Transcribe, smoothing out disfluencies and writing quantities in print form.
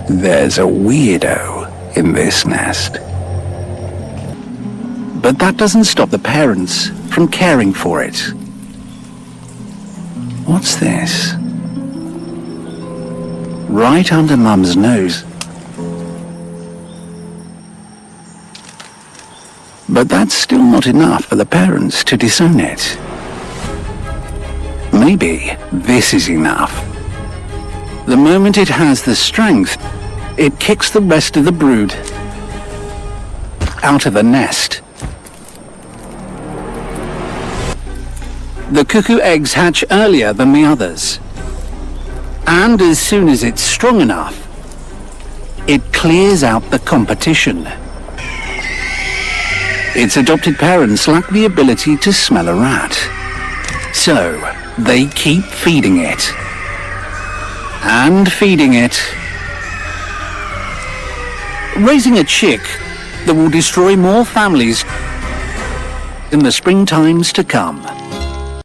There's a weirdo in this nest. But that doesn't stop the parents from caring for it. What's this? Right under Mum's nose. But that's still not enough for the parents to disown it. Maybe this is enough. The moment it has the strength, it kicks the rest of the brood out of the nest. The cuckoo eggs hatch earlier than the others. And as soon as it's strong enough, it clears out the competition. Its adopted parents lack the ability to smell a rat. So, they keep feeding it. And feeding it. Raising a chick that will destroy more families in the spring times to come.